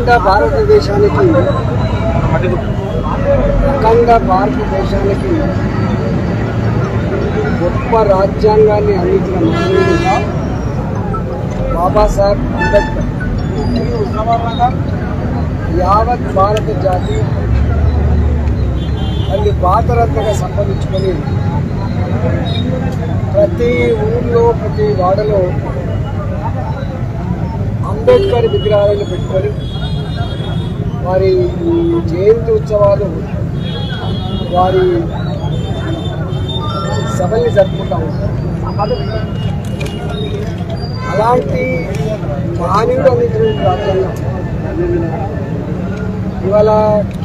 అఖండ భారతదేశానికి గొప్ప రాజ్యాంగాన్ని అందించిన మహనీయుడు బాబాసాహెబ్ అంబేద్కర్. యావత్ భారత జాతి అది భారతరత్నగా సంపాదించుకొని ప్రతి ఊళ్ళో ప్రతి వాడలో అంబేద్కర్ విగ్రహాలను పెట్టుకొని వారి జయంతి ఉత్సవాలు వారి సభల్ని జరుపుకుంటూ ఉంటారు. అలాంటి మహనీయుడు అందించిన రాజ్యాంగం ఇవాళ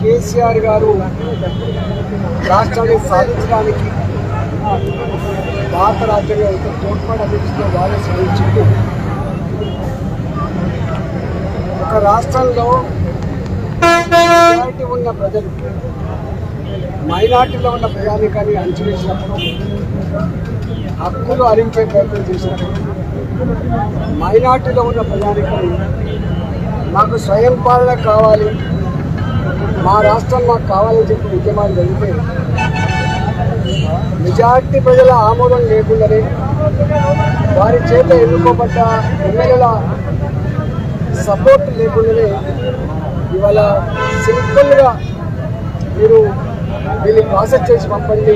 కేసీఆర్ గారు రాష్ట్రాన్ని సాధించడానికి భారత రాజ్యాంగం ఎంత తోడ్పాటు అందించిందో వారే సాధించింది. ఒక రాష్ట్రంలో మైనారిటీ ఉన్న ప్రజలు మైనార్టీలో ఉన్న ప్రజానికాన్ని అంచవేసినప్పుడు హక్కులు హరించే ప్రయత్నం చేసినప్పుడు మైనార్టీలో ఉన్న ప్రజానికాన్ని మాకు స్వయం పాలన కావాలి, మా రాష్ట్రం మాకు కావాలని చెప్పి ఉద్యమాలు జరిగితే మెజార్టీ ప్రజల ఆమోదం లేకుండానే వారి చేత ఎన్నుకోబడ్డ ఎమ్మెల్యేల సపోర్ట్ లేకుండానే ఇవాళ సింపుల్గా మీరు వీళ్ళు ప్రాసెస్ చేసి పంపండి,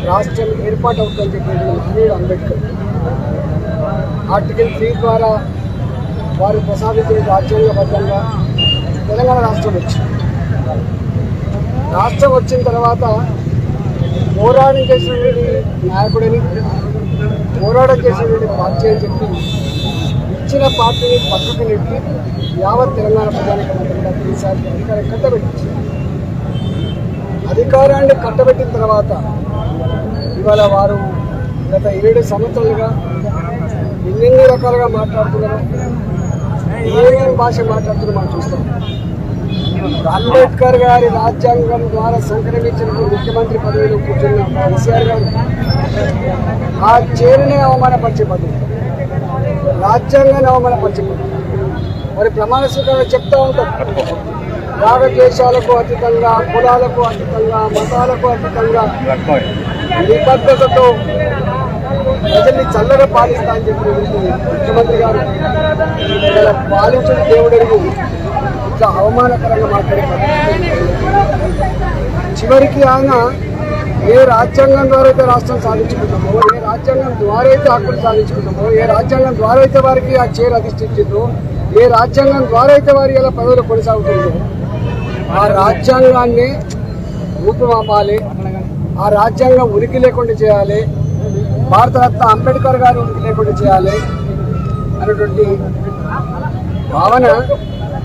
రాష్ట్రం ఏర్పాటు అవుతుందని చెప్పి మహనీయుడు అంబేద్కర్ ఆర్టికల్ 3 ద్వారా వారు ప్రసాదించిన రాజ్యాంగబద్ధంగా తెలంగాణ రాష్ట్రం వచ్చింది. రాష్ట్రం వచ్చిన తర్వాత పోరాటం చేసినటువంటి నాయకుడిని, పోరాటం చేసినటువంటి పార్టీ అని చెప్పి ఇచ్చిన పార్టీని పక్కకు నెట్టి యావత్ తెలంగాణ ప్రజానికంగా కేసీఆర్ అధికారం కట్టబెట్టించారు. అధికారాన్ని కట్టబెట్టిన తర్వాత ఇవాళ వారు గత 7 సంవత్సరాలుగా ఎన్ని రకాలుగా మాట్లాడుతున్నారు, ఏమేమి భాష మాట్లాడుతున్నారు మనం చూస్తాం. అంబేద్కర్ గారి రాజ్యాంగం ద్వారా సంక్రమించిన ముఖ్యమంత్రి పదవిలో కూర్చున్న కేసీఆర్ గారు ఆ చేరునే అవమానపరిచే పదవి, రాజ్యాంగాన్ని అవమానపరిచే పదవి. మరి ప్రమాణ స్వీకారం చెప్తా ఉంటారు, రాగద్వేషాలకు అతీతంగా, కులాలకు అతీతంగా, మతాలకు అతీతంగా నిబద్ధతతో ప్రజల్ని చల్లగా పాలిస్తా అని చెప్పి ముఖ్యమంత్రి గారు పాలించిన దేవుడని ఇట్లా అవమానకరంగా మాట్లాడే చివరికి ఆయన ఏ రాజ్యాంగం ద్వారా అయితే రాష్ట్రం సాధించుకుంటామో, ఏ రాజ్యాంగం ద్వారా అయితే హక్కులు సాధించుకుంటామో, ఏ రాజ్యాంగం ద్వారా అయితే వారికి ఆ చైర్ అధిష్ఠించిందో, ఏ రాజ్యాంగం ద్వారా అయితే వారి ఇలా పదవులు కొనసాగుతుందో ఆ రాజ్యాంగాన్ని రూపుమాపాలి, ఆ రాజ్యాంగం ఉనికి లేకుండా చేయాలి, భారతరత్న అంబేద్కర్ గారు ఉనికి లేకుండా చేయాలి అనేటువంటి భావన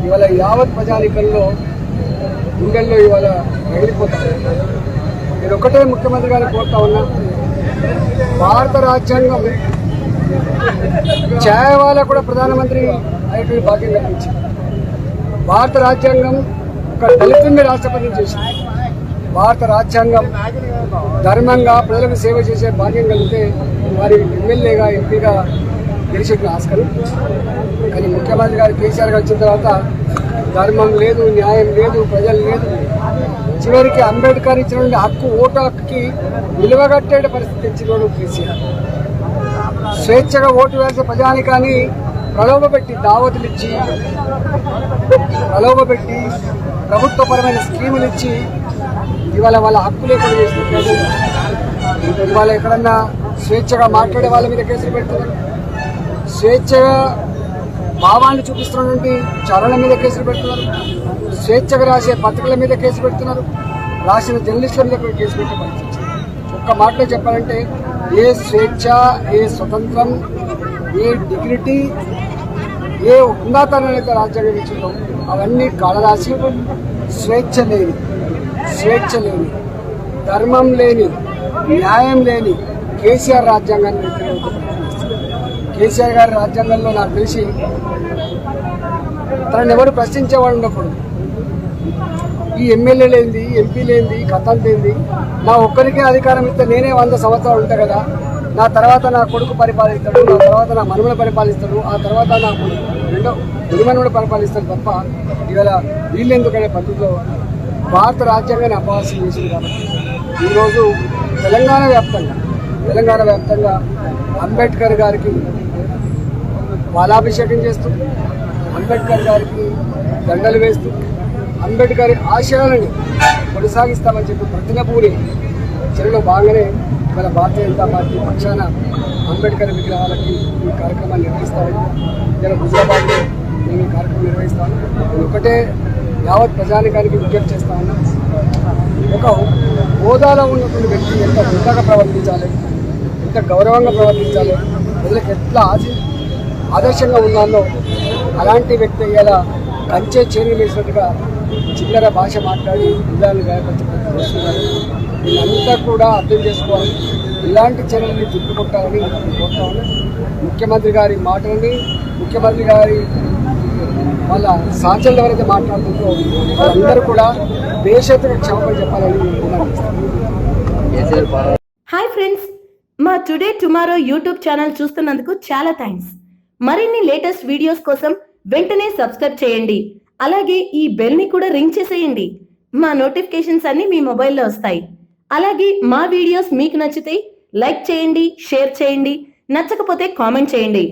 ఇవాళ యావత్ ప్రజానికంలో గుండెల్లో ఇవాళ రగిలిపోతారు. నేను ఒకటే ముఖ్యమంత్రి గారిని కోరుతా ఉన్నా, భారత రాజ్యాంగం ఛాయవాల కూడా ప్రధానమంత్రి అయ్యేటువంటి భాగ్యం కల్పించింది. భారత రాజ్యాంగం ఒక దళితుడిని రాష్ట్రపతిని చేసింది. భారత రాజ్యాంగం ధర్మంగా ప్రజలకు సేవ చేసే భాగ్యం కలిగితే వారి ఎమ్మెల్యేగా ఎంపీగా గెలిచే ఆస్కారం. కానీ ముఖ్యమంత్రి గారు కేసీఆర్ గారు వచ్చిన తర్వాత ధర్మం లేదు, న్యాయం లేదు, ప్రజలు లేదు. చివరికి అంబేద్కర్ ఇచ్చినటువంటి హక్కు, ఓటు హక్కుకి విలువగట్టే పరిస్థితి ఇచ్చినోడు కేసీఆర్. స్వేచ్ఛగా ఓటు వేసే ప్రజానికాన్ని ప్రలోభపెట్టి, దావతులు ఇచ్చి, ప్రలోభపెట్టి ప్రభుత్వపరమైన స్కీములు ఇచ్చి ఇవాళ వాళ్ళ హక్కు లేకుండా చేసిన ఇవాళ ఎక్కడన్నా స్వేచ్ఛగా మాట్లాడే వాళ్ళ మీద కేసులు పెడుతున్నారు, స్వేచ్ఛగా భావాన్ని చూపిస్తున్నటువంటి చరణల మీద కేసులు పెడుతున్నారు, స్వేచ్ఛగా రాసే పత్రికల మీద కేసు పెడుతున్నారు, రాసిన జర్నలిస్టుల మీద కూడా కేసు పెట్టే పరిస్థితి. ఒక్క మాటలో చెప్పాలంటే ఏ స్వేచ్ఛ, ఏ స్వతంత్రం, ఏ డిగ్నిటీ, ఏ ఉన్నతనం అయితే రాజ్యాంగం ఇచ్చిందో అవన్నీ కాళరాసి స్వేచ్ఛ లేని, ధర్మం లేని, న్యాయం లేని కేసీఆర్ రాజ్యాంగాన్ని కేసీఆర్ గారి రాజ్యాంగంలో నాకు తెలిసి తనని ఎవరు ప్రశ్నించేవాడు ఉండకూడదు. ఈ ఎమ్మెల్యే లేనిది, ఎంపీ లేనిది, కథంత ఏంది, నా ఒక్కరికే అధికారం ఇస్తే నేనే 100 సంవత్సరాలు ఉంటా కదా, నా తర్వాత నా కొడుకు పరిపాలిస్తాడు, నా తర్వాత నా మనుమలు పరిపాలిస్తాడు, ఆ తర్వాత నా కుటుంబాన్ని కూడా పరిపాలిస్తారు తప్ప ఇవాళ వీళ్ళు ఎందుకనే పద్ధతిలో భారత రాజ్యాంగాన్ని అపహాస్యం చేసింది. కాబట్టి ఈరోజు తెలంగాణ వ్యాప్తంగా అంబేద్కర్ గారికి పాలాభిషేకం చేస్తూ, అంబేద్కర్ గారికి దండలు వేస్తూ, అంబేద్కర్ ఆశయాలని కొనసాగిస్తామని చెప్పి ప్రతినపూరి చర్యలో భాగంగానే మన భారతీయ జనతా పార్టీ పక్షాన అంబేద్కర్ విగ్రహాలకి ఈ కార్యక్రమాన్ని నిర్వహిస్తామని ఇలా హుజరాబాద్లో మేము ఈ కార్యక్రమం నిర్వహిస్తాము. నేను ఒకటే యావత్ ప్రజానికానికి విజ్ఞప్తి చేస్తా ఉన్నా, ఒక హోదాలో ఉన్నటువంటి వ్యక్తి ఎంత హుందాగా ప్రవర్తించాలి, ఎంత గౌరవంగా ప్రవర్తించాలి, ప్రజలకు ఎట్లా ఆదర్శంగా ఉన్నాలో అలాంటి వ్యక్తి ఇలా కంచే చేరులు వేసినట్టుగా చిల్లర భాష మాట్లాడి జిల్లాలను గాయపరిచే ప్రయత్నం చేస్తున్నారు. వీళ్ళంతా కూడా అర్థం చేసుకోవాలి, ఇలాంటి చర్యలని తిప్పుకొట్టాలని కోరుతా ఉన్నా. ముఖ్యమంత్రి గారి మాటలని, ముఖ్యమంత్రి గారి వాళ్ళ సహచరులు ఎవరైతే మాట్లాడుతుందో వాళ్ళందరూ కూడా దేశత్తుగా క్షమాపణ చెప్పాలని హాయ్ ఫ్రెండ్స్, మా టుడే టుమారో యూట్యూబ్ ఛానల్ చూస్తున్నందుకు చాలా థ్యాంక్స్. మరిన్ని లేటెస్ట్ వీడియోస్ కోసం వెంటనే సబ్స్క్రైబ్ చేయండి. అలాగే ఈ బెల్ ని కూడా రింగ్ చేసేయండి. మా నోటిఫికేషన్స్ అన్ని మీ మొబైల్లో వస్తాయి. అలాగే మా వీడియోస్ మీకు నచ్చితే లైక్ చేయండి, షేర్ చేయండి, నచ్చకపోతే కామెంట్ చేయండి.